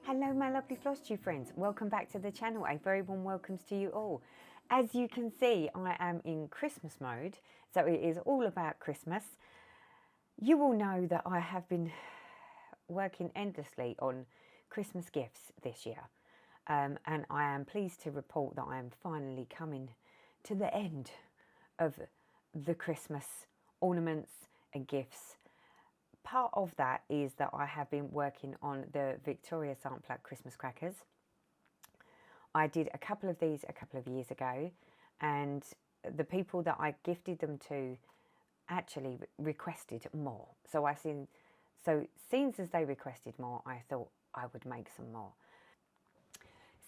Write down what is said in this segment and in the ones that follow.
Hello my lovely floss tube friends, welcome back to the channel. A very warm welcomes to you all. As you can see, I am in Christmas mode, so it is all about Christmas. You all know that I have been working endlessly on Christmas gifts this year, and I am pleased to report that I am finally coming to the end of the Christmas ornaments and gifts. Part of that is that I have been working on the Victoria Sampler Christmas crackers. I did a couple of these a couple of years ago, and the people that I gifted them to actually requested more. So seeing as they requested more, I thought I would make some more.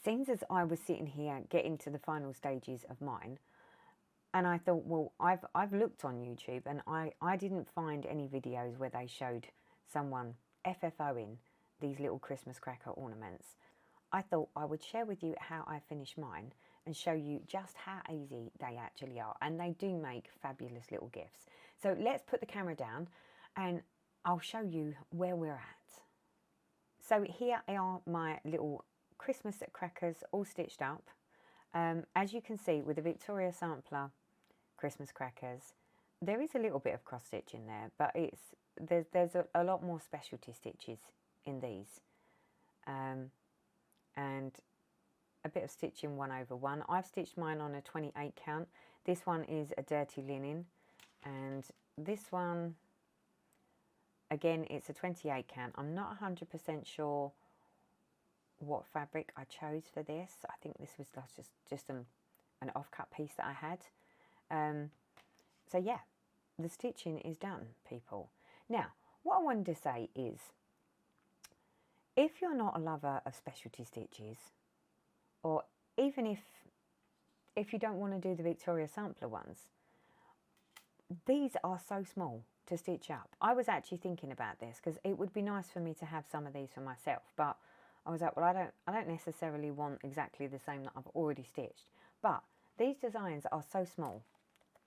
Seeing as I was sitting here getting to the final stages of mine, and I thought, well, I've looked on YouTube and I didn't find any videos where they showed someone FFOing these little Christmas cracker ornaments. I thought I would share with you how I finish mine and show you just how easy they actually are. And they do make fabulous little gifts. So let's put the camera down and I'll show you where we're at. So here are my little Christmas crackers all stitched up. As you can see with the Victoria Sampler Christmas crackers, there is a little bit of cross stitch in there, but there's a lot more specialty stitches in these, and a bit of stitching 1/1. I've stitched mine on a 28 count. This one is a dirty linen, and this one again, it's a 28 count. I'm not 100% sure what fabric I chose for this. I think this was just an off-cut piece that I had. So yeah, the stitching is done, people. Now, what I wanted to say is, if you're not a lover of specialty stitches, or even if you don't want to do the Victoria Sampler ones, these are so small to stitch up. I was actually thinking about this because it would be nice for me to have some of these for myself, but I was like, well, I don't necessarily want exactly the same that I've already stitched. But these designs are so small,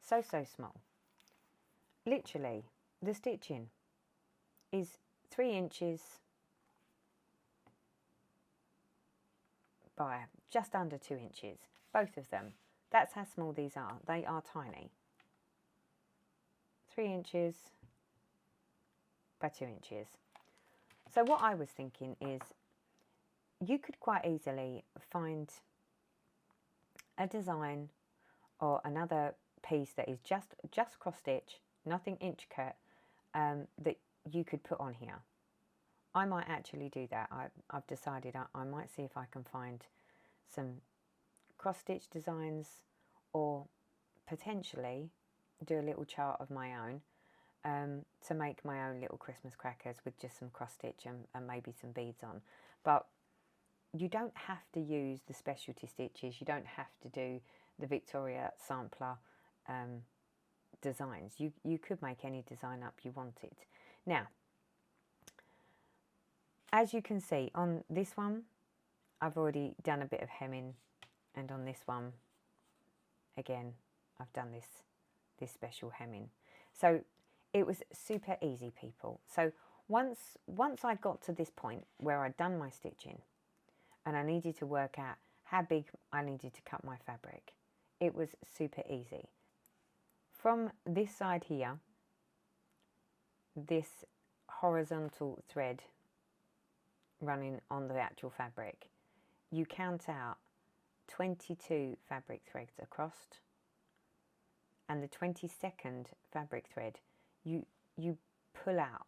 so small. Literally, the stitching is 3 inches by just under 2 inches, both of them. That's how small these are. They are tiny. 3 inches by 2 inches. So what I was thinking is, you could quite easily find a design or another piece that is just cross stitch, nothing intricate, that you could put on here. I might actually do that. I've decided I might see if I can find some cross stitch designs, or potentially do a little chart of my own, to make my own little Christmas crackers with just some cross stitch and maybe some beads on. But you don't have to use the specialty stitches. You don't have to do the Victoria Sampler designs. You could make any design up you wanted. Now, as you can see on this one, I've already done a bit of hemming, and on this one, again, I've done this special hemming. So it was super easy, people. So once I got to this point where I'd done my stitching, and I needed to work out how big I needed to cut my fabric, it was super easy. From this side here, this horizontal thread running on the actual fabric, you count out 22 fabric threads across, and the 22nd fabric thread, you pull out.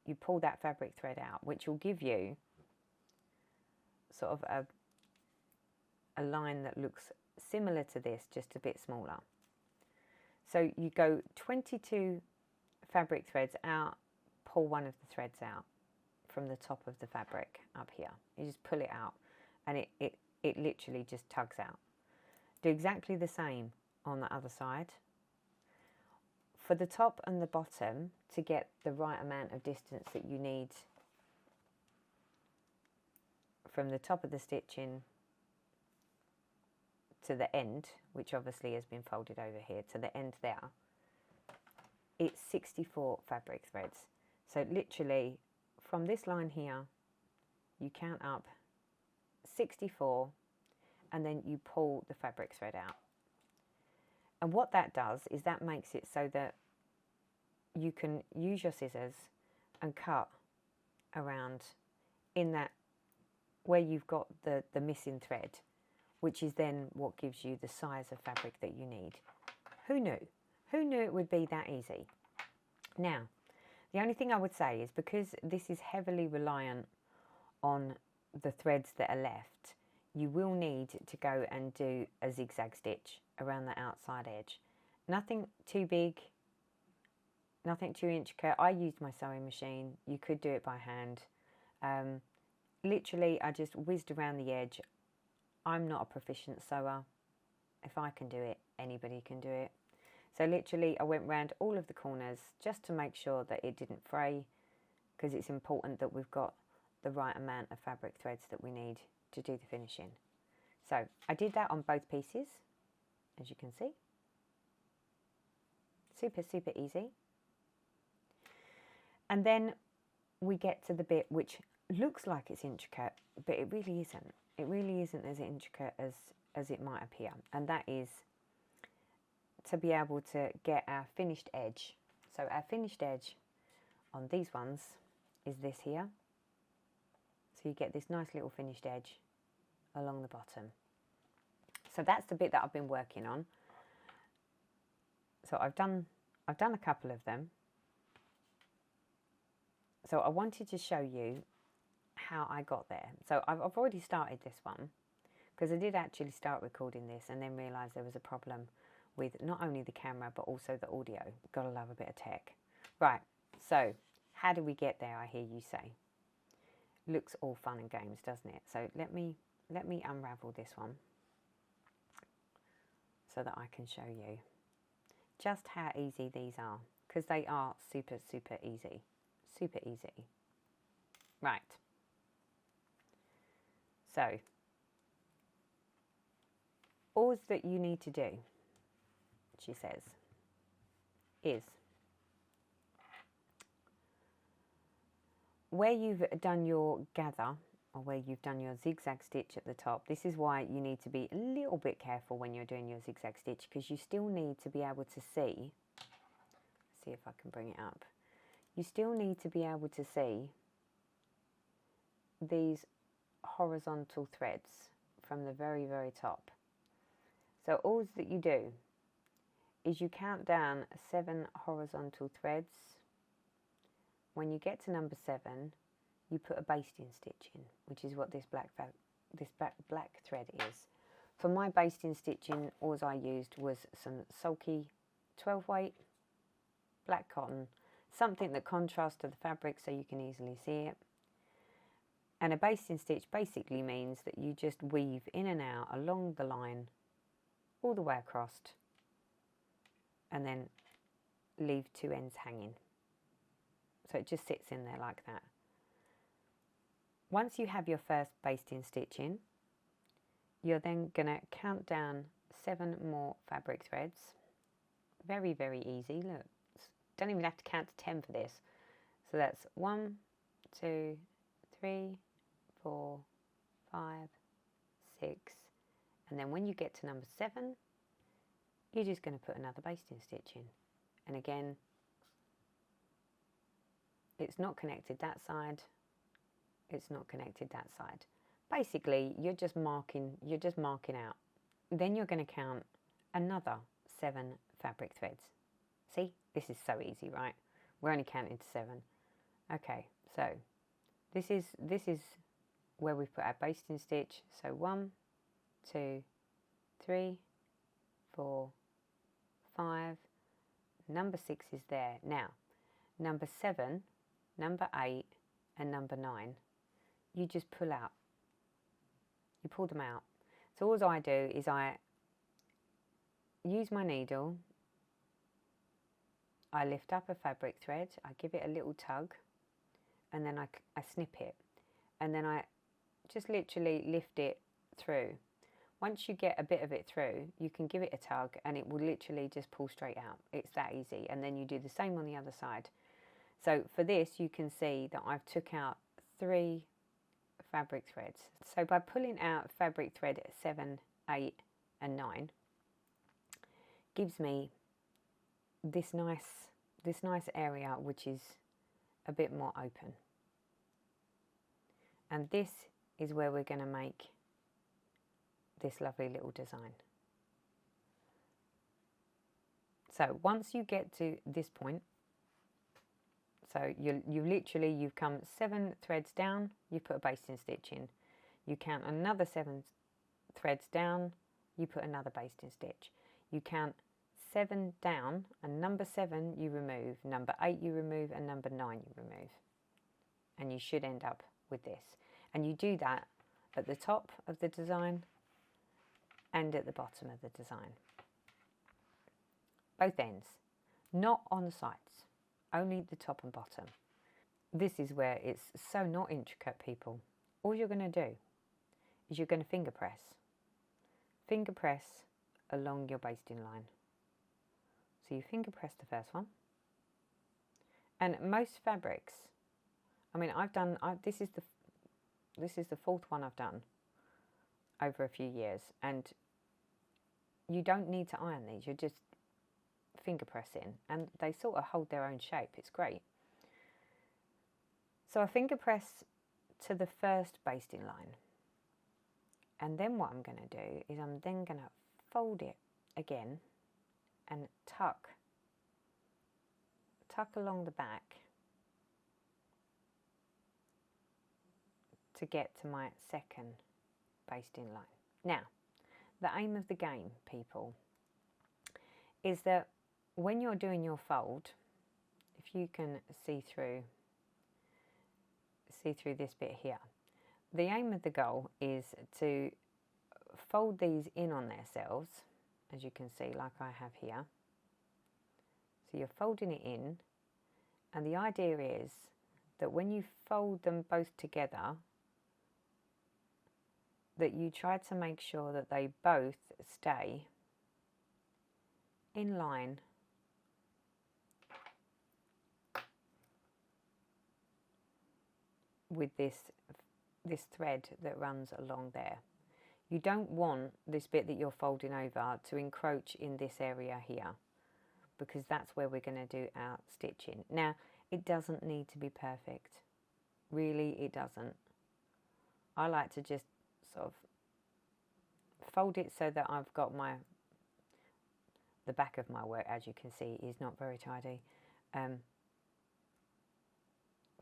You pull that fabric thread out, which will give you sort of a line that looks similar to this, just a bit smaller. So you go 22 fabric threads out, pull one of the threads out from the top of the fabric up here. You just pull it out, and it literally just tugs out. Do exactly the same on the other side. For the top and the bottom, to get the right amount of distance that you need from the top of the stitching to the end, which obviously has been folded over here, to the end there, it's 64 fabric threads. So literally from this line here you count up 64 and then you pull the fabric thread out. And what that does is that makes it so that you can use your scissors and cut around in that where you've got the missing thread, which is then what gives you the size of fabric that you need. Who knew? Who knew it would be that easy? Now, the only thing I would say is because this is heavily reliant on the threads that are left, you will need to go and do a zigzag stitch around the outside edge. Nothing too big, nothing too intricate. I used my sewing machine. You could do it by hand. Literally, I just whizzed around the edge. I'm not a proficient sewer. If I can do it, anybody can do it. So literally, I went round all of the corners just to make sure that it didn't fray, because it's important that we've got the right amount of fabric threads that we need to do the finishing. So I did that on both pieces, as you can see. Super, super easy. And then we get to the bit which looks like it's intricate, but it really isn't. It really isn't as intricate as it might appear. And that is to be able to get our finished edge. So our finished edge on these ones is this here. So you get this nice little finished edge along the bottom. So that's the bit that I've been working on. So I've done a couple of them. So I wanted to show you how I got there. So I've already started this one because I did actually start recording this and then realised there was a problem with not only the camera but also the audio. Gotta love a bit of tech. Right, so how do we get there, I hear you say? Looks all fun and games, doesn't it? So let me unravel this one so that I can show you just how easy these are, because they are super, super easy. Super easy. Right. So, all that you need to do, she says, is where you've done your gather, or where you've done your zigzag stitch at the top, this is why you need to be a little bit careful when you're doing your zigzag stitch, because you still need to be able to see if I can bring it up. You still need to be able to see these horizontal threads from the very, very top. So all that you do is you count down 7 horizontal threads. When you get to number 7, you put a basting stitch in, which is what this black thread is. For my basting stitching, all I used was some sulky 12 weight black cotton, something that contrasts to the fabric so you can easily see it. And a basting stitch basically means that you just weave in and out along the line all the way across and then leave 2 ends hanging. So it just sits in there like that. Once you have your first basting stitch in, you're then going to count down 7 more fabric threads. Very, very easy. Look, don't even have to count to 10 for this. So that's 1, 2, 3, 4, 5, 6. And then when you get to number 7, you're just going to put another basting stitch in. And again, it's not connected that side. It's not connected that side. Basically, you're just marking out. Then you're going to count another 7 fabric threads. See, this is so easy, right? We're only counting to 7. Okay, so this is where we put our basting stitch. So 1, 2, 3, 4, 5. Number 6 is there. Now, number 7, number 8, and number 9, you just pull out. You pull them out. So all I do is I use my needle, I lift up a fabric thread, I give it a little tug, and then I snip it. And then I just literally lift it through. Once you get a bit of it through, you can give it a tug and it will literally just pull straight out. It's that easy. And then you do the same on the other side. So for this, you can see that I've took out 3 fabric threads. So by pulling out fabric thread 7, 8 and 9 gives me this nice area which is a bit more open. And this is where we're going to make this lovely little design. So once you get to this point, so you've come 7 threads down, you put a basting stitch in. You count another 7 threads down, you put another basting stitch. You count 7 down, and number 7 you remove, number 8 you remove, and number 9 you remove. And you should end up with this. And you do that at the top of the design and at the bottom of the design. Both ends, not on the sides, only the top and bottom. This is where it's so not intricate, people. All you're going to do is you're going to finger press along your basting line. So you finger press the first one, and most fabrics, I mean, this is the 4th one I've done over a few years, and you don't need to iron these, you're just finger pressing, and they sort of hold their own shape. It's great. So I finger press to the first basting line, and then what I'm going to do is I'm then going to fold it again and tuck along the back to get to my second basting line. Now, the aim of the game, people, is that when you're doing your fold, if you can see through this bit here, the aim of the goal is to fold these in on themselves, as you can see, like I have here. So you're folding it in, and the idea is that when you fold them both together, that you try to make sure that they both stay in line with this thread that runs along there. You don't want this bit that you're folding over to encroach in this area here, because that's where we're going to do our stitching. Now, it doesn't need to be perfect. Really, it doesn't. I like to just sort of fold it so that I've got the back of my work, as you can see, is not very tidy.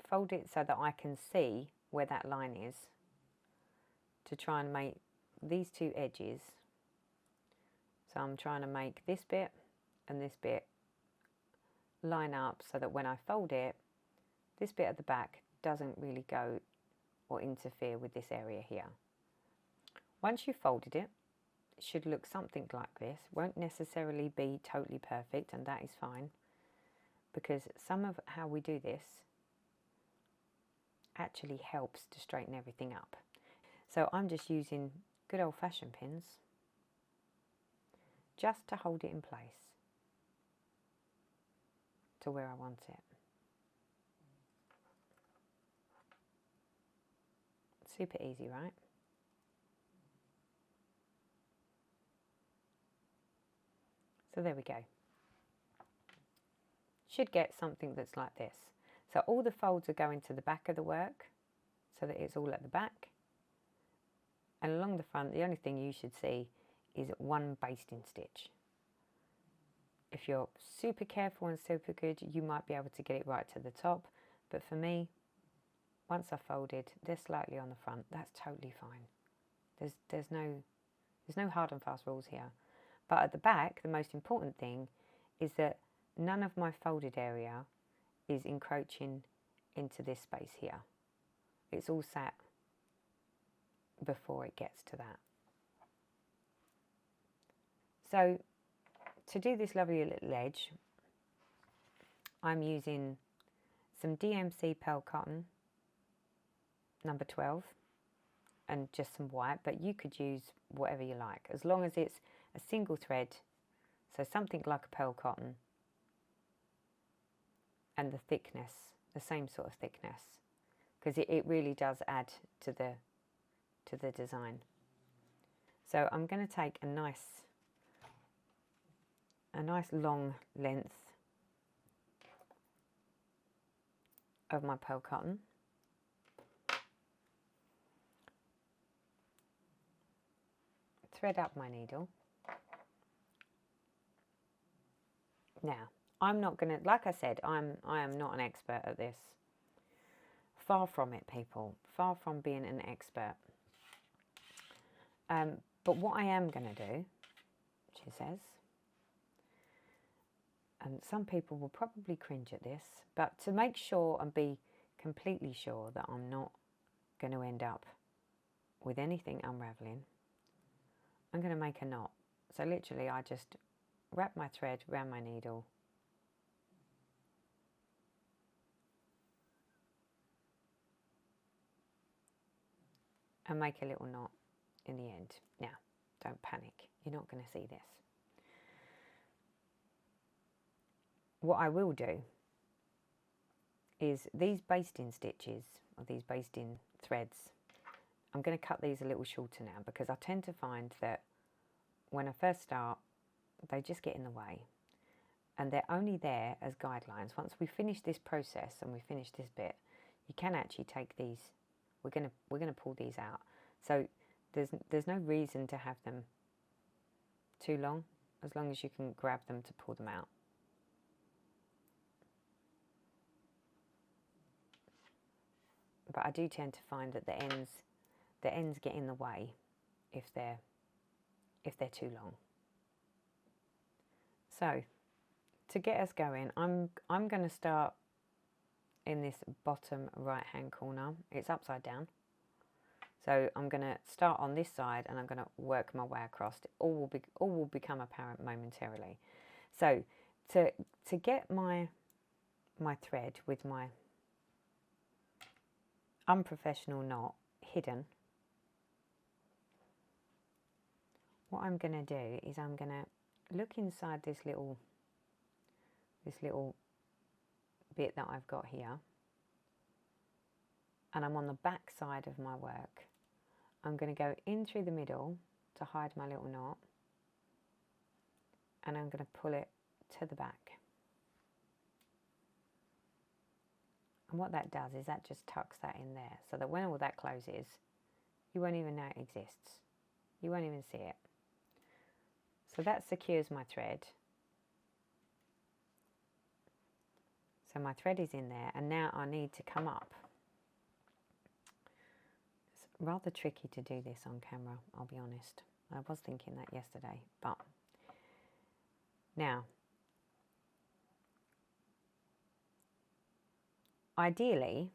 Fold it so that I can see where that line is, to try and make these two edges. So I'm trying to make this bit and this bit line up so that when I fold it, this bit at the back doesn't really go or interfere with this area here. Once you've folded it, it should look something like this. Won't necessarily be totally perfect, and that is fine, because some of how we do this actually helps to straighten everything up. So I'm just using good old-fashioned pins just to hold it in place to where I want it. Super easy, right? So there we go. Should get something that's like this. So all the folds are going to the back of the work, so that it's all at the back. And along the front, the only thing you should see is one basting stitch. If you're super careful and super good, you might be able to get it right to the top. But for me, once I've folded, they're slightly on the front. That's totally fine. There's no hard and fast rules here. But at the back, the most important thing is that none of my folded area is encroaching into this space here. It's all sat before it gets to that. So to do this lovely little edge, I'm using some DMC pearl cotton, number 12, and just some white, but you could use whatever you like, as long as it's a single thread, so something like a pearl cotton, and the thickness, the same sort of thickness, because it really does add to the design. So I'm going to take a nice long length of my pearl cotton. Thread up my needle. Now, I'm not going to, like I said, I am not an expert at this. Far from it, people. Far from being an expert. But what I am going to do, she says, and some people will probably cringe at this, but to make sure and be completely sure that I'm not going to end up with anything unraveling, I'm going to make a knot. So literally I just wrap my thread around my needle, and make a little knot in the end. Now, don't panic, you're not going to see this. What I will do is these basting stitches, or these basting threads, I'm going to cut these a little shorter now, because I tend to find that when I first start, they just get in the way. And they're only there as guidelines. Once we finish this process and we finish this bit, you can actually take these, we're gonna pull these out. So there's no reason to have them too long, as long as you can grab them to pull them out. But I do tend to find that the ends get in the way if they're too long. So to get us going, I'm going to start in this bottom right hand corner. It's upside down. So I'm going to start on this side and I'm going to work my way across. All will become apparent momentarily. So to get my thread with my unprofessional knot hidden, what I'm going to do is I'm going to look inside this little bit that I've got here, and I'm on the back side of my work. I'm going to go in through the middle to hide my little knot, and I'm going to pull it to the back. And what that does is that just tucks that in there, so that when all that closes, you won't even know it exists. You won't even see it. So that secures my thread. So my thread is in there, and now I need to come up. It's rather tricky to do this on camera, I'll be honest. I was thinking that yesterday, but now, ideally,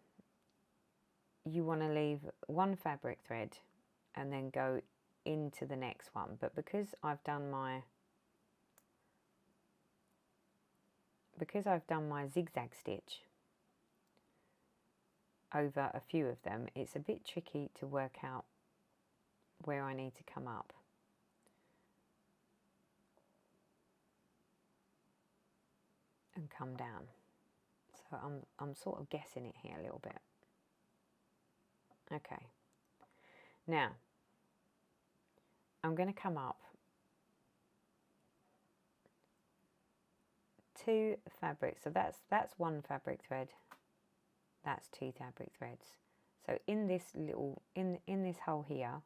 you want to leave one fabric thread and then go into the next one. But because I've done my zigzag stitch over a few of them, it's a bit tricky to work out where I need to come up. And come down. So I'm sort of guessing it here a little bit. Okay. Now, I'm going to come up 2 fabrics. So that's one fabric thread. That's 2 fabric threads. So in this little in this hole here,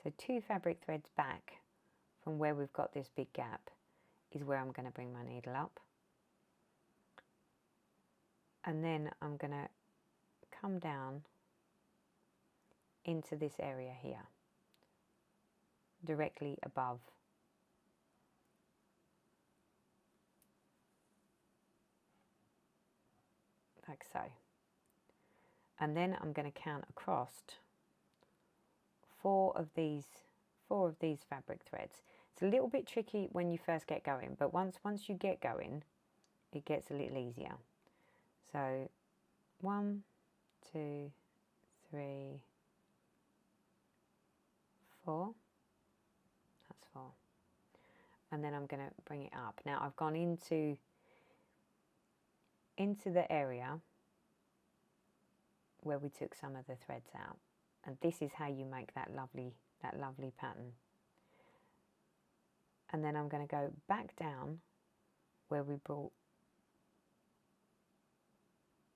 so 2 fabric threads back from where we've got this big gap is where I'm going to bring my needle up. And then I'm going to come down into this area here, directly above like so. And then I'm going to count across 4 of these fabric threads. It's a little bit tricky when you first get going, but once you get going, it gets a little easier. So 1, 2, 3, 4. That's 4. And then I'm going to bring it up. Now I've gone into the area where we took some of the threads out. And this is how you make that lovely pattern. And then I'm going to go back down where we brought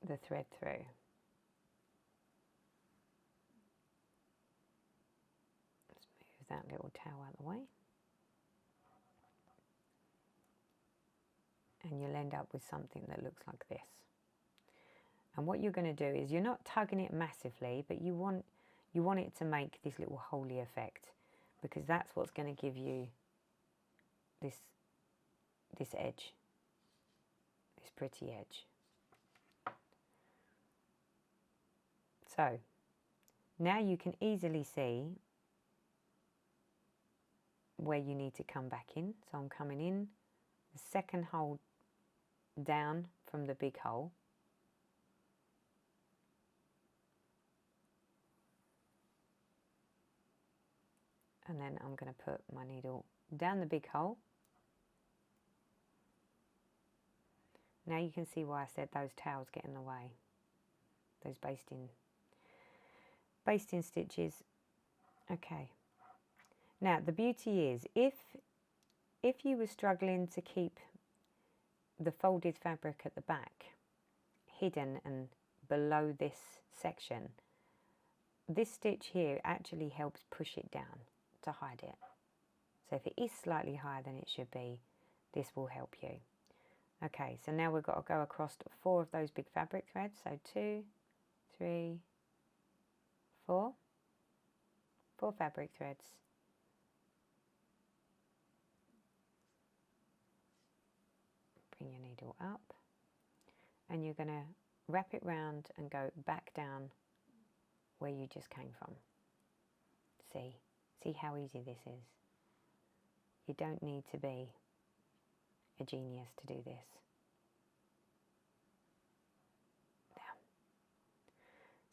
the thread through. Let's move that little tail out of the way. And you'll end up with something that looks like this. And what you're going to do is, you're not tugging it massively, but you want it to make this little holy effect, because that's what's going to give you this edge, this pretty edge. So now you can easily see where you need to come back in. So I'm coming in the second hole down from the big hole, and then I'm going to put my needle down the big hole. Now you can see why I said those tails get in the way, those basting stitches. Okay, now the beauty is, if you were struggling to keep the folded fabric at the back hidden and below this section, this stitch here actually helps push it down to hide it. So if it is slightly higher than it should be, this will help you. Okay, so now we've got to go across 4 of those big fabric threads. So 2, 3, 4 fabric threads. Bring your needle up, and you're going to wrap it round and go back down where you just came from. See how easy this is. You don't need to be a genius to do this. There.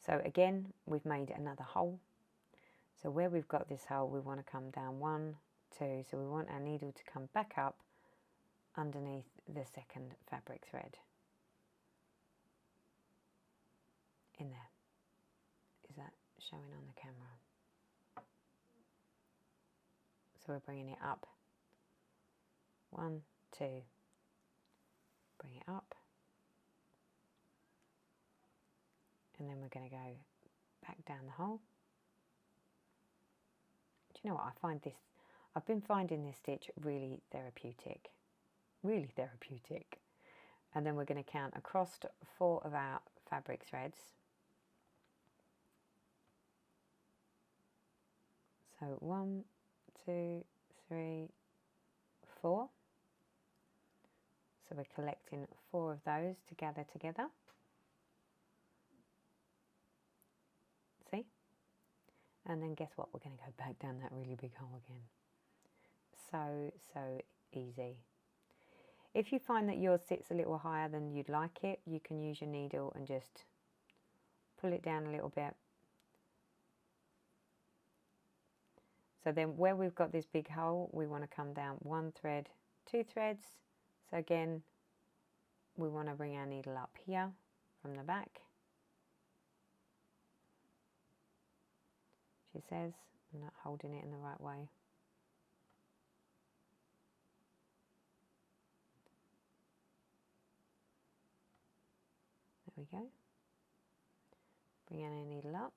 So again, we've made another hole. So where we've got this hole, we want to come down 1, 2. So we want our needle to come back up underneath the second fabric thread. In there. Is that showing on the camera? So we're bringing it up. 1, 2. Bring it up. And then we're going to go back down the hole. Do you know what? I've been finding this stitch really therapeutic. Really therapeutic. And then we're going to count across 4 of our fabric threads. So 1, 2, 3, 4. So we're collecting 4 of those to gather together. See? And then guess what? We're going to go back down that really big hole again. So easy. If you find that yours sits a little higher than you'd like it, you can use your needle and just pull it down a little bit. So then where we've got this big hole, we want to come down 1 thread, 2 threads. So again, we want to bring our needle up here from the back. She says, I'm not holding it in the right way. There we go. Bring our needle up.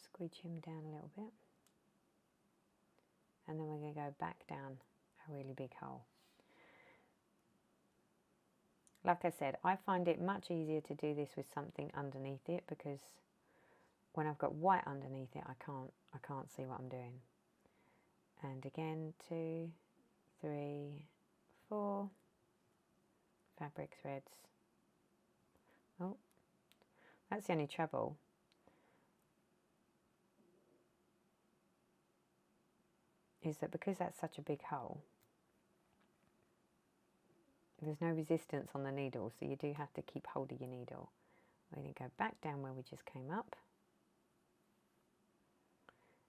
Squeeze him down a little bit. And then we're going to go back down a really big hole. Like I said, I find it much easier to do this with something underneath it, because when I've got white underneath it, I can't see what I'm doing. And again, 2, 3, 4 fabric threads. Oh, that's the only trouble. Is that because that's such a big hole, there's no resistance on the needle, so you do have to keep hold of your needle. We're going to go back down where we just came up.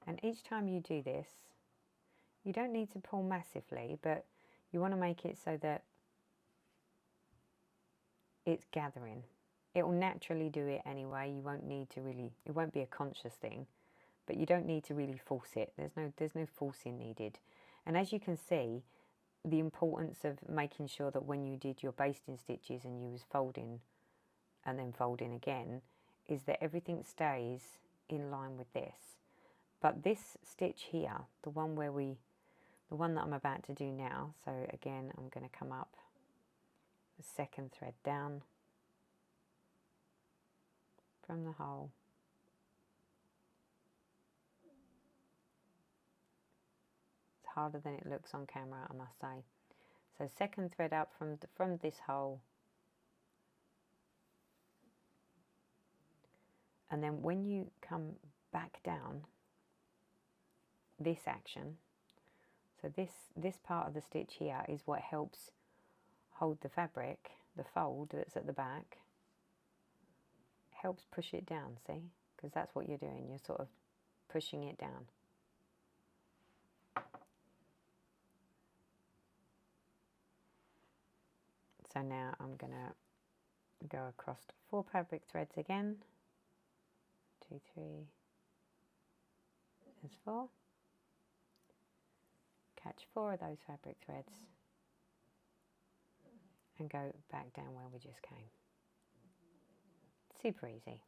And each time you do this, you don't need to pull massively, but you want to make it so that it's gathering. It will naturally do it anyway. You won't need to really, it won't be a conscious thing, but you don't need to really force it. There's no forcing needed. And as you can see, the importance of making sure that when you did your basting stitches and you was folding and then folding again, is that everything stays in line with this. But this stitch here, the one that I'm about to do now, so again I'm going to come up the second thread down from the hole, it's harder than it looks on camera, I must say. So second thread up from this hole, and then when you come back down, this action, so this part of the stitch here is what helps hold the fabric, the fold that's at the back, helps push it down, see? Because that's what you're doing, you're sort of pushing it down. So now I'm going to go across 4 fabric threads again. 2, 3, there's 4. Catch 4 of those fabric threads and go back down where we just came. Super easy.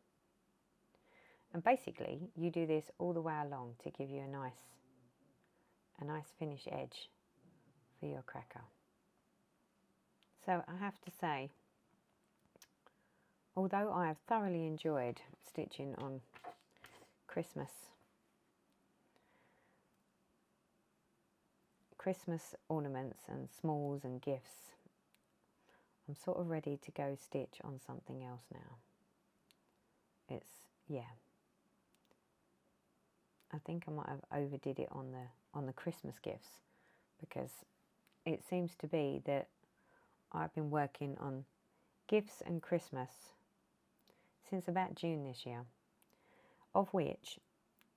And basically you do this all the way along to give you a nice finished edge for your cracker. So I have to say, although I have thoroughly enjoyed stitching on Christmas ornaments and smalls and gifts, I'm sort of ready to go stitch on something else now. It's, yeah, I think I might have overdid it on the Christmas gifts, because it seems to be that I've been working on gifts and Christmas since about June this year, of which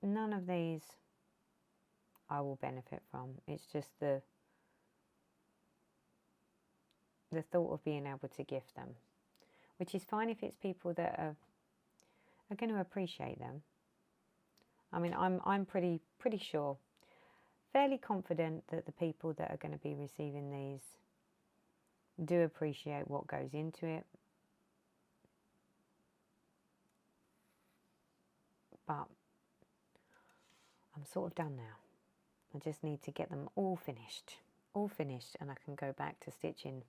none of these I will benefit from. It's just the thought of being able to gift them, which is fine if it's people that are going to appreciate them. I mean, I'm pretty sure, fairly confident that the people that are going to be receiving these do appreciate what goes into it. But I'm sort of done now. I just need to get them all finished, and I can go back to stitching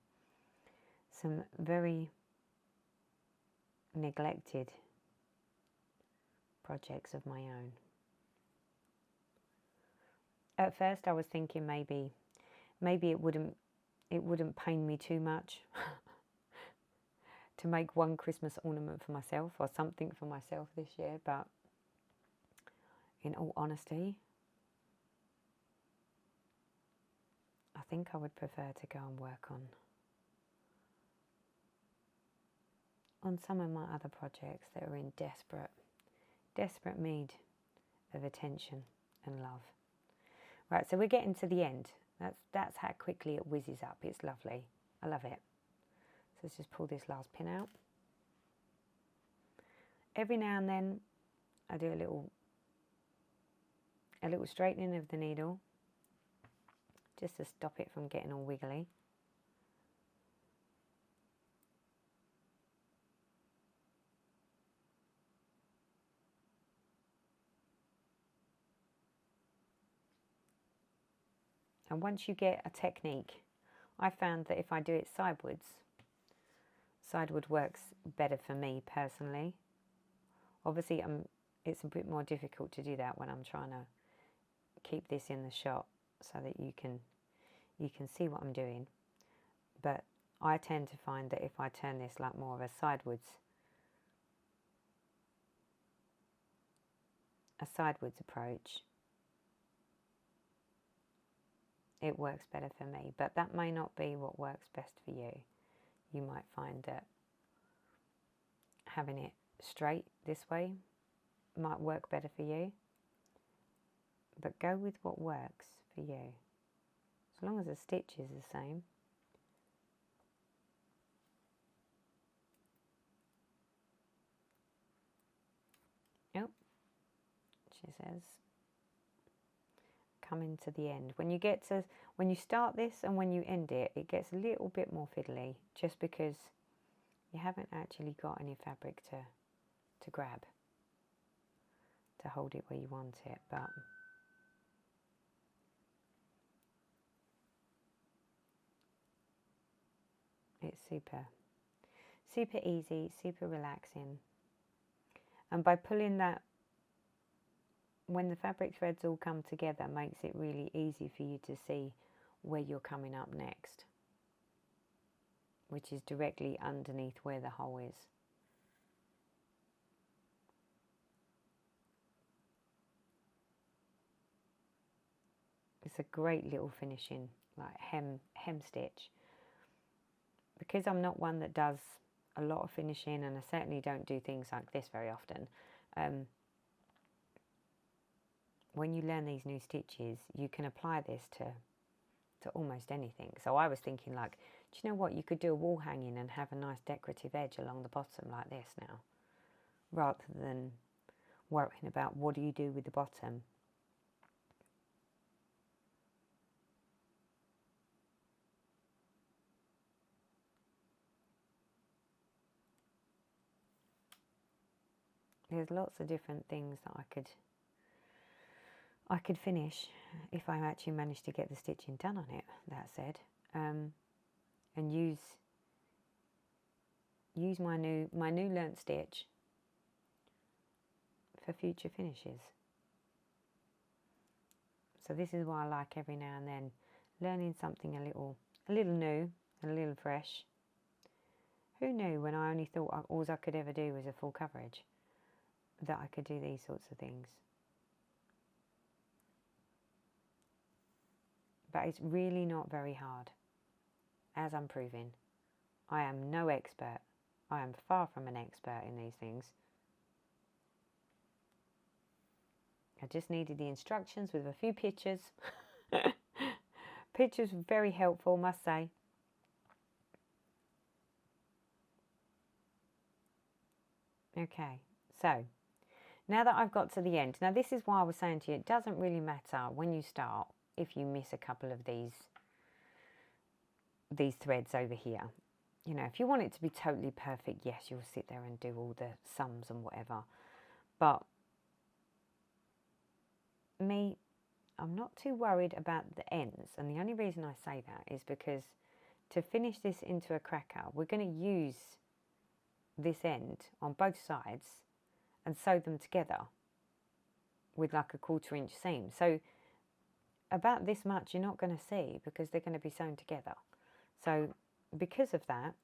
some very neglected projects of my own. At first I was thinking maybe it wouldn't pain me too much to make one Christmas ornament for myself or something for myself this year, but in all honesty, I think I would prefer to go and work on some of my other projects that are in desperate need of attention and love. Right, so we're getting to the end. That's how quickly it whizzes up. It's lovely. I love it. So let's just pull this last pin out. Every now and then I do a little straightening of the needle, just to stop it from getting all wiggly. And once you get a technique, I found that if I do it sideward works better for me personally. Obviously, it's a bit more difficult to do that when I'm trying to keep this in the shot so that you can see what I'm doing. But I tend to find that if I turn this like more of a sidewards approach, it works better for me. But that may not be what works best for you. You might find that having it straight this way might work better for you. But go with what works for you, as long as the stitch is the same. she says. Coming to the end. When you start this and when you end it, it gets a little bit more fiddly, just because you haven't actually got any fabric to grab to hold it where you want it. But it's super easy, super relaxing. And by pulling that, when the fabric threads all come together, makes it really easy for you to see where you're coming up next, which is directly underneath where the hole is. It's a great little finishing, like hem stitch. Because I'm not one that does a lot of finishing, and I certainly don't do things like this very often, when you learn these new stitches, you can apply this to almost anything. So I was thinking, like, do you know what, you could do a wall hanging and have a nice decorative edge along the bottom like this now, rather than worrying about what do you do with the bottom. There's lots of different things that I could finish if I actually managed to get the stitching done on it, that said, and use my new learnt stitch for future finishes. So this is why I like every now and then learning something a little new and a little fresh. Who knew, when I only thought all I could ever do was a full coverage, that I could do these sorts of things. But it's really not very hard, as I'm proving. I am no expert. I am far from an expert in these things. I just needed the instructions with a few pictures. Pictures were very helpful, must say. Okay, so now that I've got to the end, now this is why I was saying to you, it doesn't really matter when you start if you miss a couple of these threads over here. You know, if you want it to be totally perfect, yes, you'll sit there and do all the sums and whatever. But me, I'm not too worried about the ends. And the only reason I say that is because to finish this into a cracker, we're going to use this end on both sides and sew them together with like a 1/4 inch seam. So about this much you're not going to see, because they're going to be sewn together. So because of that,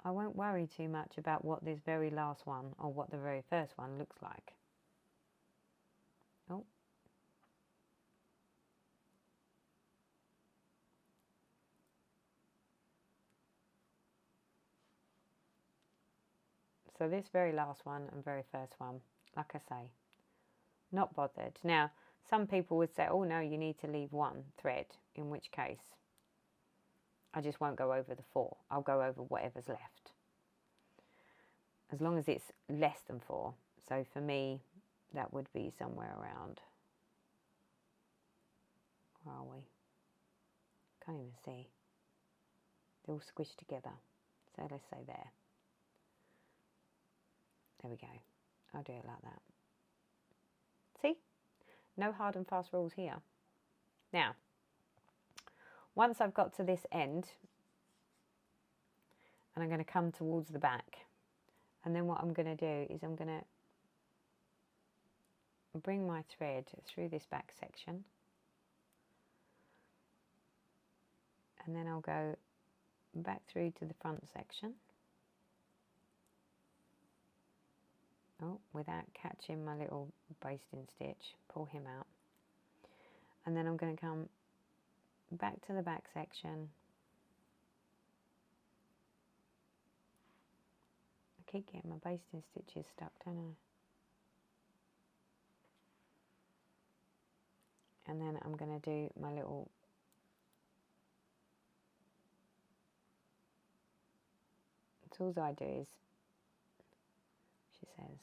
I won't worry too much about what this very last one or what the very first one looks like. Oh. So this very last one and very first one, like I say, not bothered. Now, some people would say, oh no, you need to leave one thread, in which case I just won't go over the 4. I'll go over whatever's left, as long as it's less than 4. So for me, that would be somewhere around, where are we? Can't even see. They're all squished together. So let's say there. There we go. I'll do it like that. See? No hard and fast rules here. Now, once I've got to this end, and I'm going to come towards the back, and then what I'm going to do is I'm going to bring my thread through this back section, and then I'll go back through to the front section. Oh, without catching my little basting stitch, pull him out. And then I'm going to come back to the back section. I keep getting my basting stitches stuck, don't I? And then I'm going to do my little all I do is, she says,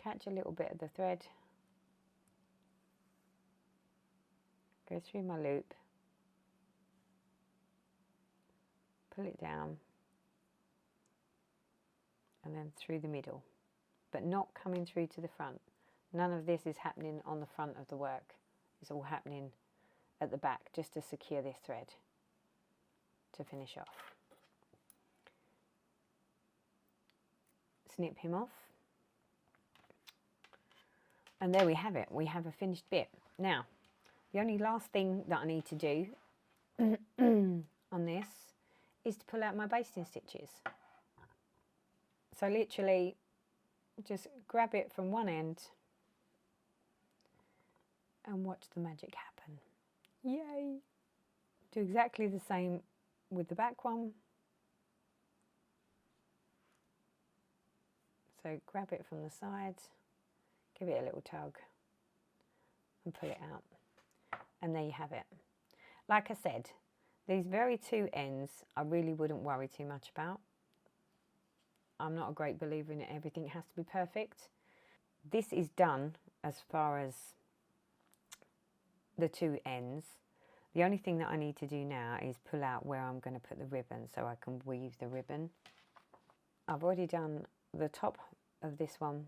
catch a little bit of the thread, go through my loop, pull it down, and then through the middle, but not coming through to the front. None of this is happening on the front of the work. It's all happening at the back, just to secure this thread to finish off. Snip him off. And there we have it. We have a finished bit. Now, the only last thing that I need to do on this is to pull out my basting stitches. So literally just grab it from one end and watch the magic happen. Yay! Do exactly the same with the back one. So grab it from the side, give it a little tug and pull it out. And there you have it. Like I said, these very two ends I really wouldn't worry too much about. I'm not a great believer in it. Everything has to be perfect. This is done as far as the two ends. The only thing that I need to do now is pull out where I'm going to put the ribbon so I can weave the ribbon. I've already done the top of this one,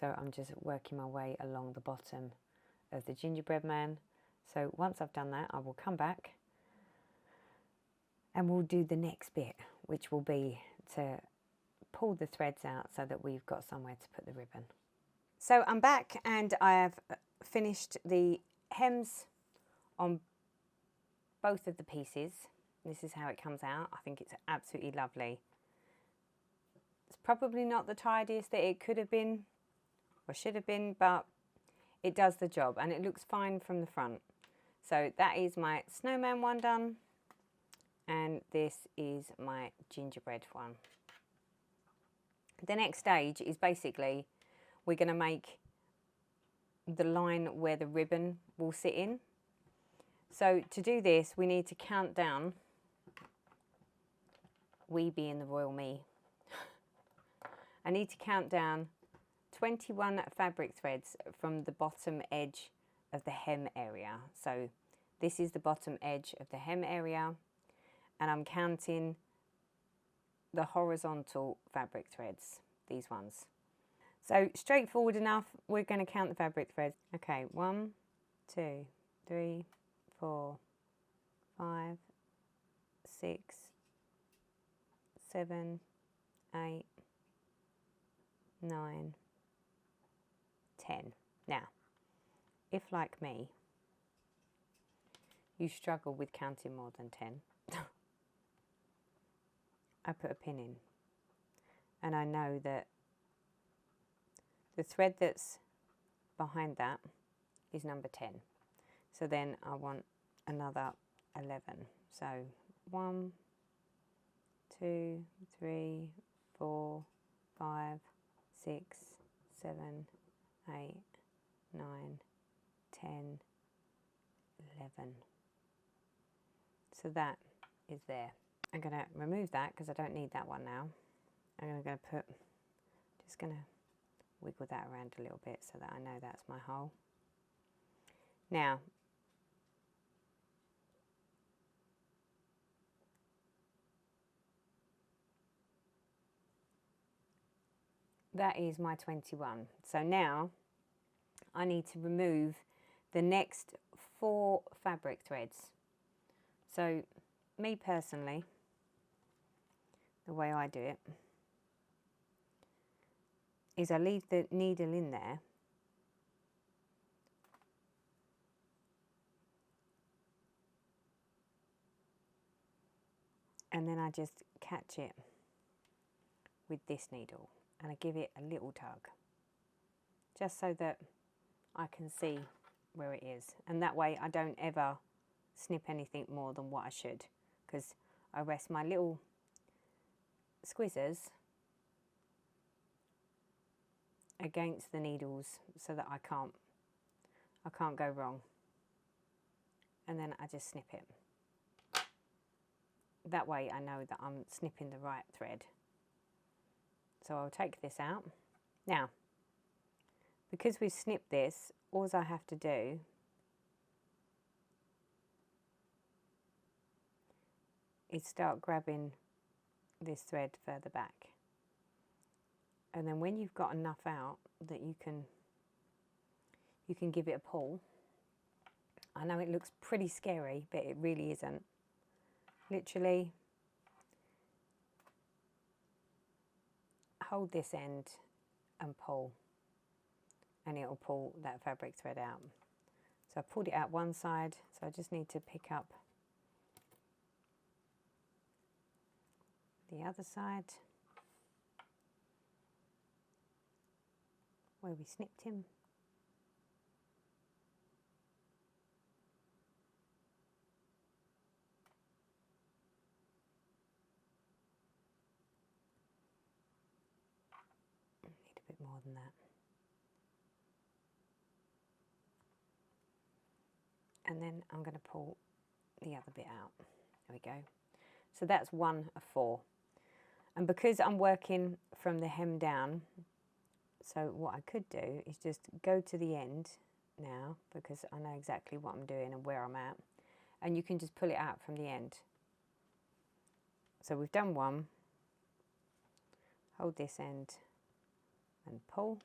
so I'm just working my way along the bottom of the gingerbread man. So once I've done that, I will come back and we'll do the next bit, which will be to pull the threads out so that we've got somewhere to put the ribbon. So I'm back and I have finished the hems on both of the pieces. This is how it comes out. I think it's absolutely lovely. It's probably not the tidiest that it could have been or should have been, but it does the job and it looks fine from the front. So that is my snowman one done, and this is my gingerbread one. The next stage is basically we're going to make the line where the ribbon will sit in. So to do this, we need to count down, we being the royal me. I need to count down 21 fabric threads from the bottom edge of the hem area. So this is the bottom edge of the hem area, and I'm counting the horizontal fabric threads, these ones. So straightforward enough, we're going to count the fabric threads. Okay, 1, 2, 3, 4, 5, 6, 7, 8, 9, 10. Now, if like me, you struggle with counting more than 10, I put a pin in, and I know that the thread that's behind that is number 10. So then I want another 11. So 1, 2, 3, 4, 5, 6, 7, 8, 9, 10, 11. So that is there. I'm going to remove that because I don't need that one now. I'm going to put, just going to wiggle that around a little bit so that I know that's my hole. Now, that is my 21. So now I need to remove the next 4 fabric threads. So me personally, the way I do it is I leave the needle in there and then I just catch it with this needle and I give it a little tug just so that I can see where it is, and that way I don't ever snip anything more than what I should, because I rest my little squizzers against the needles so that I can't go wrong, and then I just snip it. That way I know that I'm snipping the right thread. So I'll take this out. Now, because we've snipped this, all I have to do is start grabbing this thread further back. And then when you've got enough out that you can give it a pull. I know it looks pretty scary, but it really isn't. Literally hold this end and pull, and it'll pull that fabric thread out. So I pulled it out one side, so I just need to pick up the other side where we snipped him. Need a bit more than that. And then I'm going to pull the other bit out. There we go. So that's 1 of 4. And because I'm working from the hem down, so what I could do is just go to the end now, because I know exactly what I'm doing and where I'm at. And you can just pull it out from the end. So we've done 1. Hold this end and pull.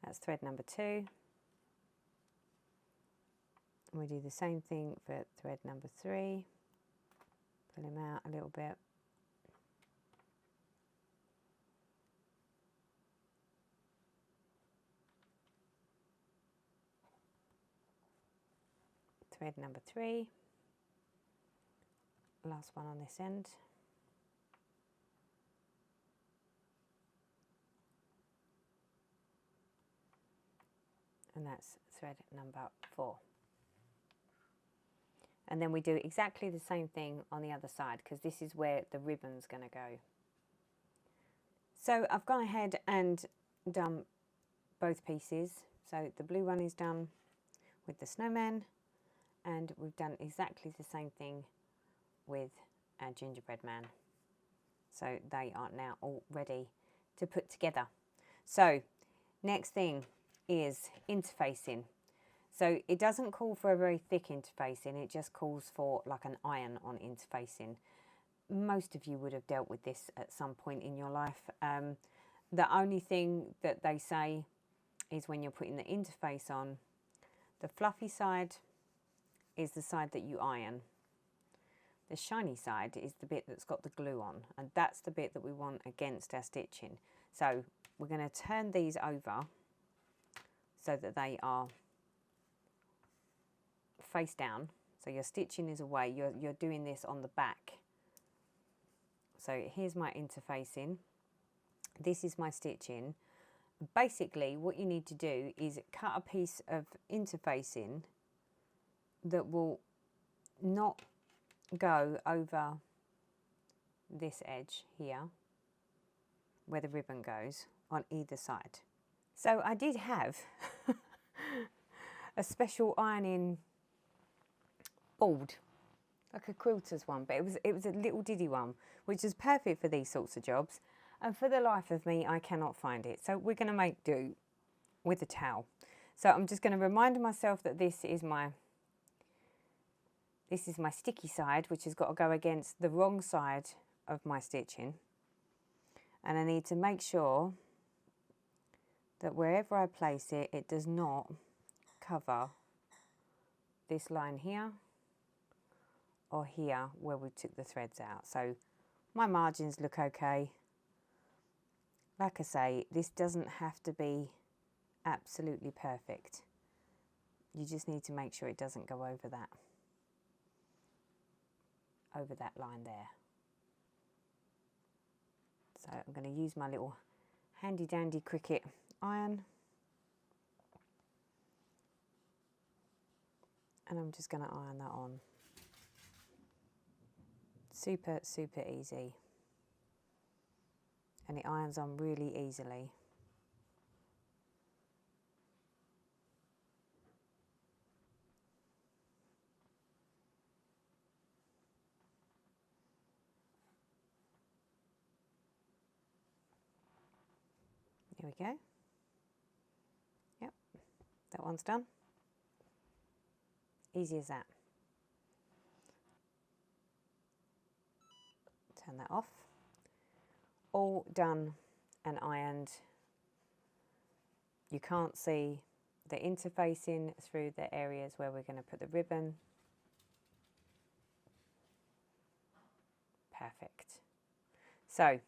That's thread number 2. And we do the same thing for thread number 3. Pull him out a little bit. Thread number 3, last one on this end, and that's thread number 4. And then we do exactly the same thing on the other side, because this is where the ribbon's going to go. So I've gone ahead and done both pieces. So the blue one is done with the snowman, and we've done exactly the same thing with our gingerbread man. So they are now all ready to put together. So next thing is interfacing. So it doesn't call for a very thick interfacing, it just calls for like an iron on interfacing. Most of you would have dealt with this at some point in your life. The only thing that they say is when you're putting the interface on, the fluffy side is the side that you iron. The shiny side is the bit that's got the glue on, and that's the bit that we want against our stitching. So we're going to turn these over so that they are face down. So your stitching is away. You're doing this on the back. So here's my interfacing. This is my stitching. Basically, what you need to do is cut a piece of interfacing that will not go over this edge here where the ribbon goes on either side. So I did have a special ironing board, like a quilter's one, but it was a little diddy one, which is perfect for these sorts of jobs, and for the life of me I cannot find it. So we're going to make do with a towel. So I'm just going to remind myself that this is my sticky side, which has got to go against the wrong side of my stitching. And I need to make sure that wherever I place it, it does not cover this line here or here where we took the threads out. So my margins look okay. Like I say, this doesn't have to be absolutely perfect. You just need to make sure it doesn't go over that line there. So I'm going to use my little handy dandy Cricut iron, and I'm just going to iron that on. Super, super easy, and it irons on really easily. There we go. Yep, that one's done. Easy as that. Turn that off. All done and ironed. You can't see the interfacing through the areas where we're going to put the ribbon. Perfect. So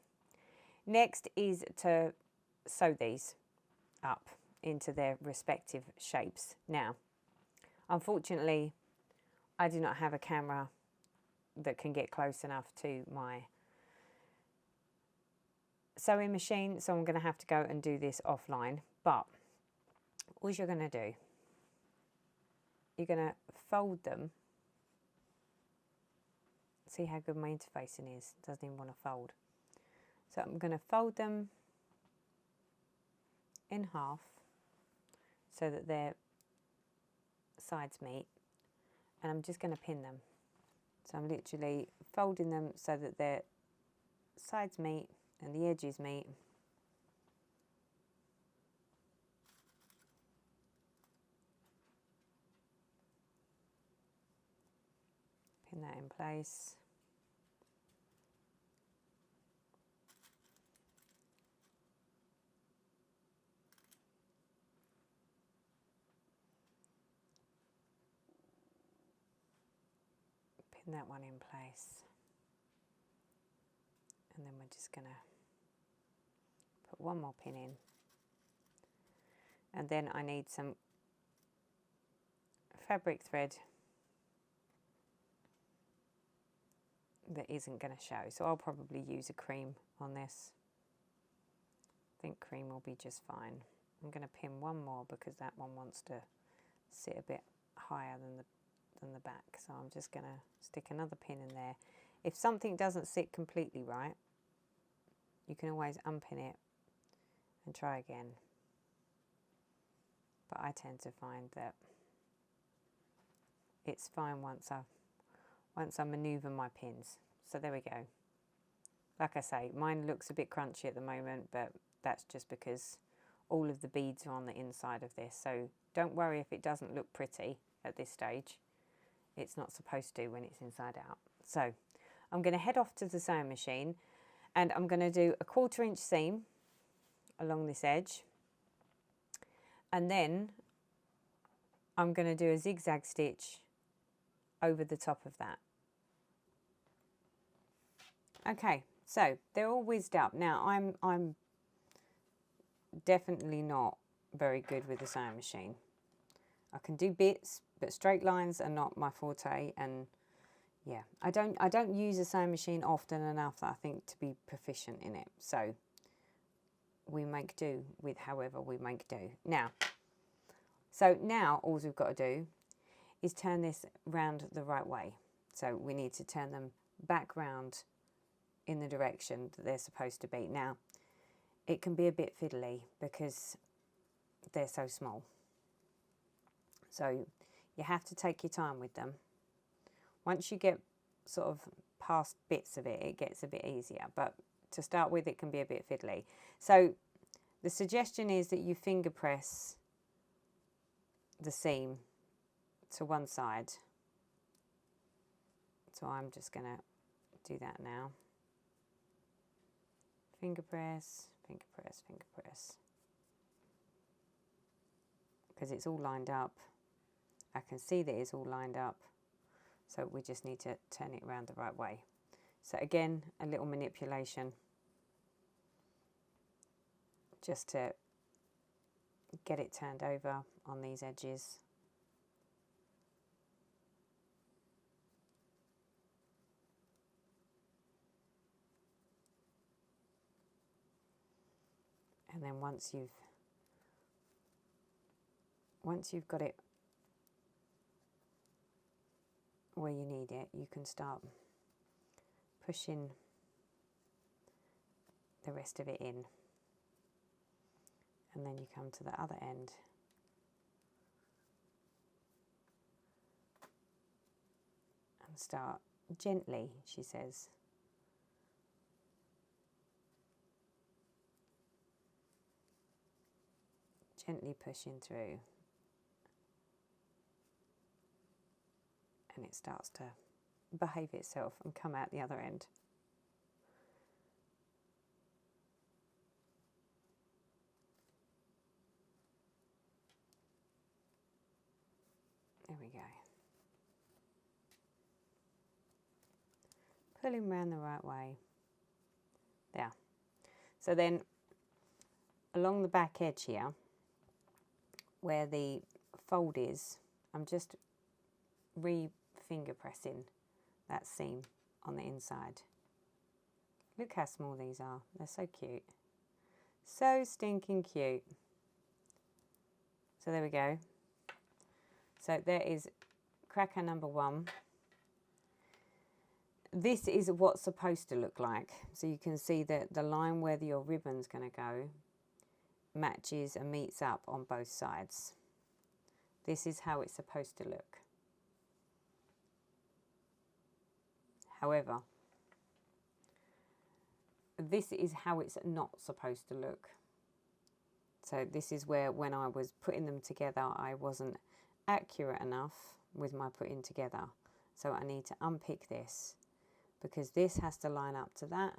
next is to sew these up into their respective shapes. Now, unfortunately, I do not have a camera that can get close enough to my sewing machine, so I'm going to have to go and do this offline. But what you're going to do, you're going to fold them. See how good my interfacing is? Doesn't even want to fold. So I'm going to fold them in half so that their sides meet, and I'm just going to pin them. So I'm literally folding them so that their sides meet and the edges meet. Pin that in place. Pin that one in place. And then we're just going to put one more pin in. And then I need some fabric thread that isn't going to show. So I'll probably use a cream on this. I think cream will be just fine. I'm going to pin one more because that one wants to sit a bit higher than the back. So I'm just going to stick another pin in there. If something doesn't sit completely right, you can always unpin it and try again. But I tend to find that it's fine once I manoeuvre my pins. So there we go. Like I say, mine looks a bit crunchy at the moment, but that's just because all of the beads are on the inside of this. So don't worry if it doesn't look pretty at this stage. It's not supposed to when it's inside out. So I'm going to head off to the sewing machine and I'm going to do a 1/4 inch seam along this edge. And then I'm going to do a zigzag stitch over the top of that. Okay, so they're all whizzed up. Now I'm definitely not very good with the sewing machine. I can do bits, but straight lines are not my forte, and yeah, I don't use a sewing machine often enough that I think to be proficient in it. So we make do with however we make do. Now, so now all we've got to do is turn this round the right way. So we need to turn them back round in the direction that they're supposed to be. Now, it can be a bit fiddly because they're so small. So you have to take your time with them. Once you get sort of past bits of it, it gets a bit easier. But to start with, it can be a bit fiddly. So the suggestion is that you finger press the seam to one side. So I'm just going to do that now. Finger press, finger press, finger press. Because it's all lined up. I can see that it's all lined up. So we just need to turn it around the right way. So again, a little manipulation just to get it turned over on these edges. And then once you've got it where you need it, you can start pushing the rest of it in. And then you come to the other end. And start gently, she says. gently pushing through, and it starts to behave itself and come out the other end. There we go. Pull him around the right way. There. So then along the back edge here, where the fold is, I'm just re-finger pressing that seam on the inside. Look how small these are. They're so cute. So stinking cute. So there we go. So there is cracker number 1. This is what's supposed to look like. So you can see that the line where your ribbon's going to go matches and meets up on both sides. This is how it's supposed to look. However, this is how it's not supposed to look. So this is where, when I was putting them together, I wasn't accurate enough with my putting together. So I need to unpick this, because this has to line up to that,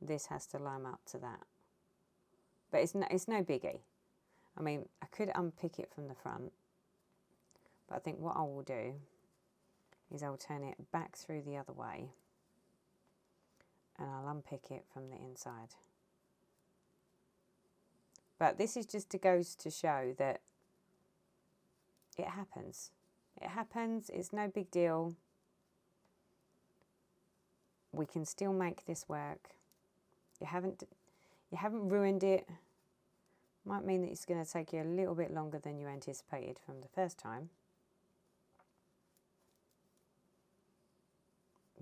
this has to line up to that. But it's no biggie. I mean, I could unpick it from the front, but I think what I will do is I'll turn it back through the other way, and I'll unpick it from the inside. But this is just goes to show that it happens. It happens, it's no big deal. We can still make this work. You haven't ruined it. Might mean that it's going to take you a little bit longer than you anticipated from the first time.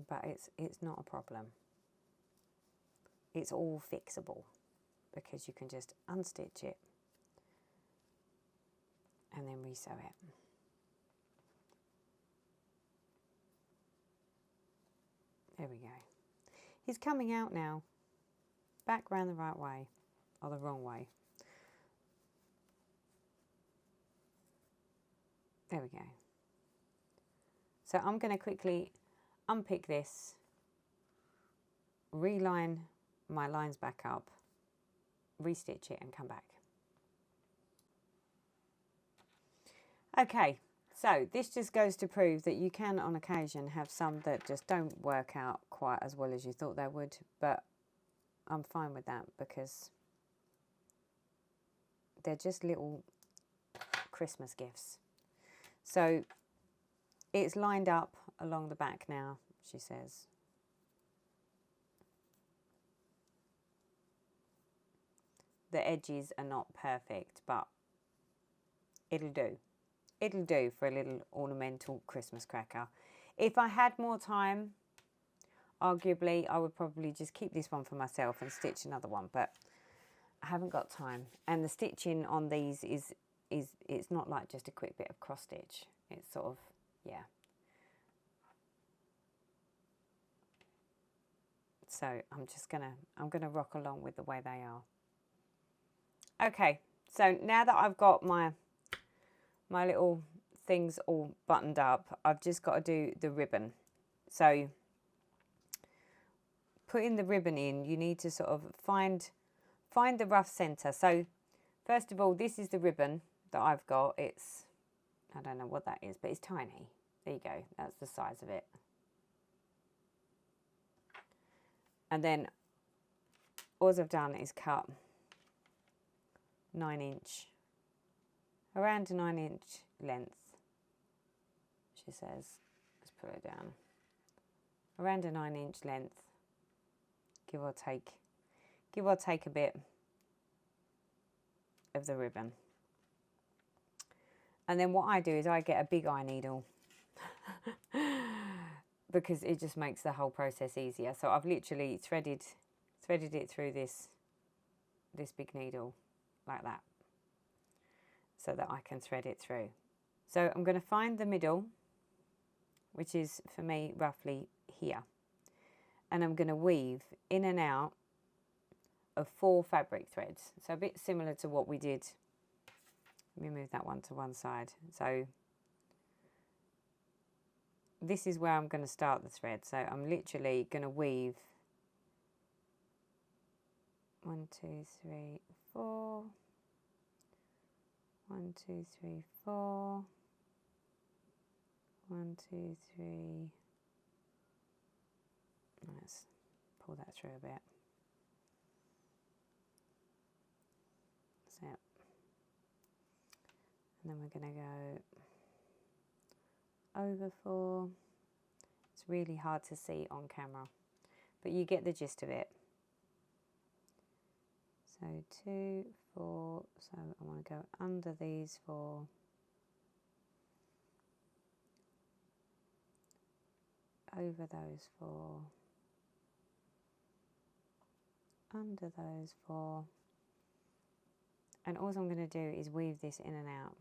But it's not a problem. It's all fixable, because you can just unstitch it and then resew it. There we go. He's coming out now. Back round the right way, or the wrong way. There we go. So I'm going to quickly unpick this, reline my lines back up, restitch it and come back. Okay, so this just goes to prove that you can on occasion have some that just don't work out quite as well as you thought they would, but I'm fine with that because they're just little Christmas gifts. So it's lined up along the back now, she says. The edges are not perfect, but it'll do. It'll do for a little ornamental Christmas cracker. If I had more time, arguably, I would probably just keep this one for myself and stitch another one, but I haven't got time. And the stitching on these is it's not like just a quick bit of cross stitch. It's sort of, yeah. So I'm gonna rock along with the way they are. Okay, so now that I've got my little things all buttoned up, I've just got to do the ribbon. So putting the ribbon in, you need to sort of find the rough center. So first of all, this is the ribbon that I've got. It's, I don't know what that is, but it's tiny. There you go, that's the size of it. And then all I've done is cut 9-inch, around a 9-inch length, she says. Let's put it down. Around a 9-inch length, give or take a bit of the ribbon. And then what I do is I get a big eye needle because it just makes the whole process easier. So I've literally threaded it through this big needle like that, so that I can thread it through. So I'm going to find the middle, which is for me roughly here, and I'm going to weave in and out of 4 fabric threads. So a bit similar to what we did Let me move that one to one side. So this is where I'm going to start the thread. So I'm literally going to weave 1, 2, 3, 4. 1, 2, 3, 4. 1, 2, 3. Let's pull that through a bit. That's it. And then we're going to go over 4. It's really hard to see on camera, but you get the gist of it. So 2, 4, so I want to go under these 4. Over those 4. Under those 4. And all I'm going to do is weave this in and out.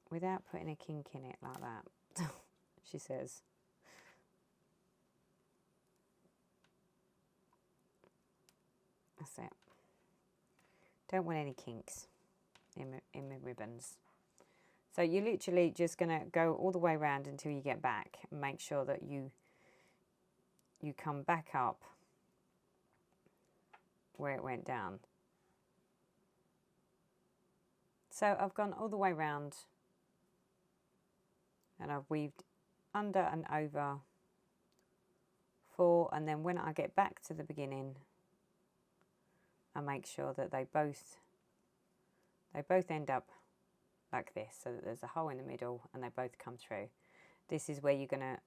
Without putting a kink in it like that, she says. That's it. Don't want any kinks in my ribbons. So you're literally just going to go all the way around until you get back and make sure that you come back up where it went down. So I've gone all the way around and I've weaved under and over 4, and then when I get back to the beginning, I make sure that they both end up like this, so that there's a hole in the middle and they both come through. This is where you're going to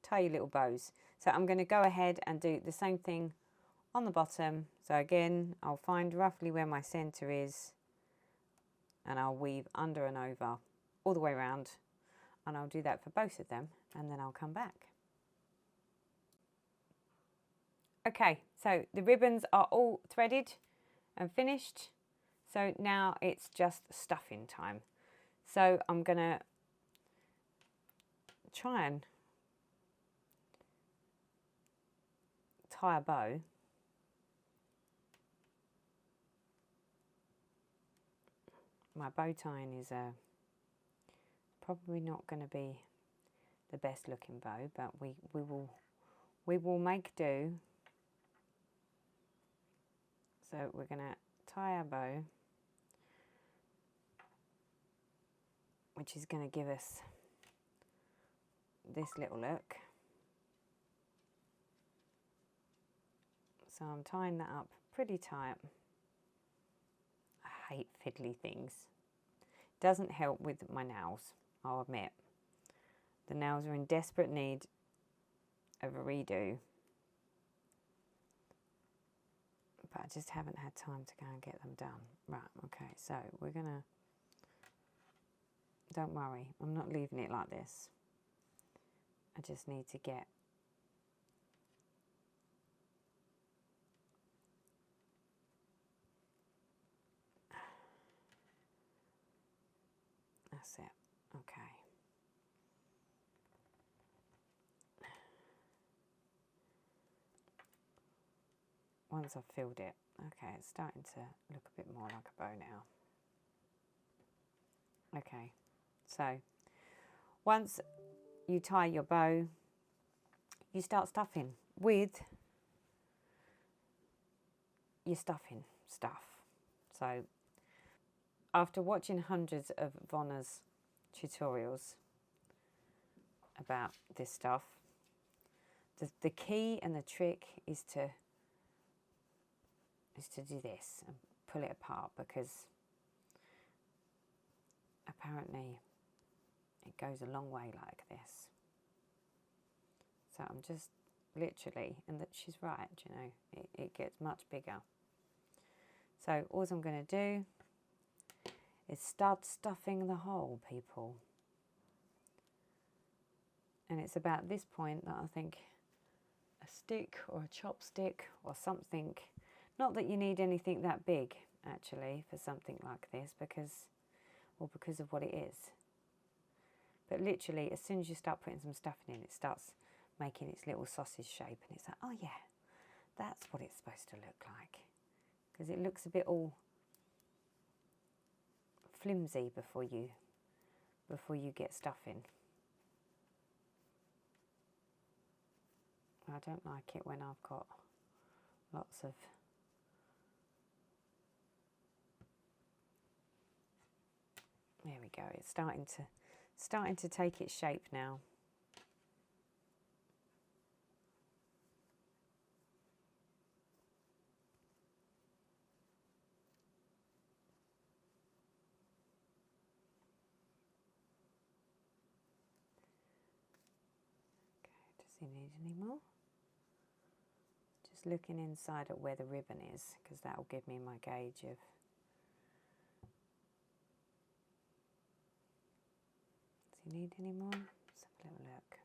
tie your little bows. So I'm going to go ahead and do the same thing on the bottom. So again, I'll find roughly where my center is and I'll weave under and over all the way around, and I'll do that for both of them, and then I'll come back. Okay, so the ribbons are all threaded and finished. So now it's just stuffing time. So I'm going to try and tie a bow. My bow tying is probably not going to be the best looking bow, but we will make do. So we're going to tie our bow, which is going to give us this little look. So I'm tying that up pretty tight. I hate fiddly things. Doesn't help with my nails, I'll admit. The nails are in desperate need of a redo. But I just haven't had time to go and get them done. Right, okay, so we're gonna, don't worry, I'm not leaving it like this. I just need to get that's it, okay. Once I've filled it, okay, it's starting to look a bit more like a bow now. Okay, so once you tie your bow, you start stuffing with your stuffing stuff. So after watching hundreds of Vonna's tutorials about this stuff, the key and the trick is to do this and pull it apart, because apparently it goes a long way like this. So I'm just literally, and that she's right, you know, it gets much bigger. So all I'm going to do is start stuffing the hole, people. And it's about this point that I think a stick or a chopstick or something, not that you need anything that big actually for something like this, because of what it is. But literally, as soon as you start putting some stuffing in, it starts making its little sausage shape, and it's like, oh yeah, That's what it's supposed to look like, because it looks a bit all flimsy before you get stuff in. I don't like it when I've got lots of there we go. It's starting to take its shape now. Does he need any more? Just looking inside at where the ribbon is, because that will give me my gauge of. Does he need any more? Let's have a little look.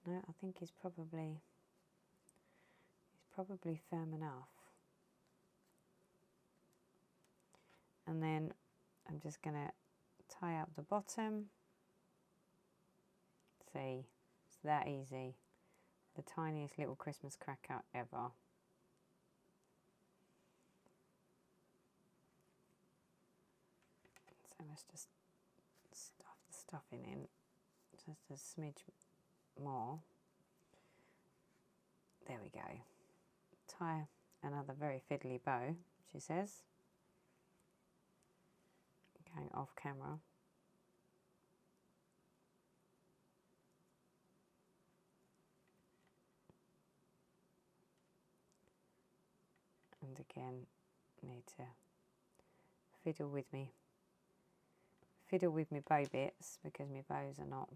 No, I think he's probably firm enough. And then I'm just going to tie up the bottom. See, it's that easy. The tiniest little Christmas cracker ever. So let's just stuff the stuffing in just a smidge more. There we go. Tie another very fiddly bow, she says. Going off camera. And again, need to fiddle with me bow bits, because my bows are not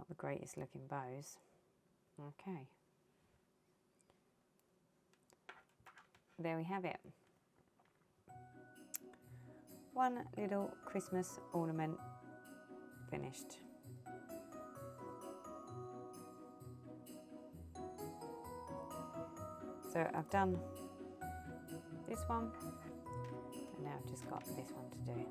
the greatest looking bows. Okay, there we have it. One little Christmas ornament finished. So I've done this one, and now I've just got this one to do.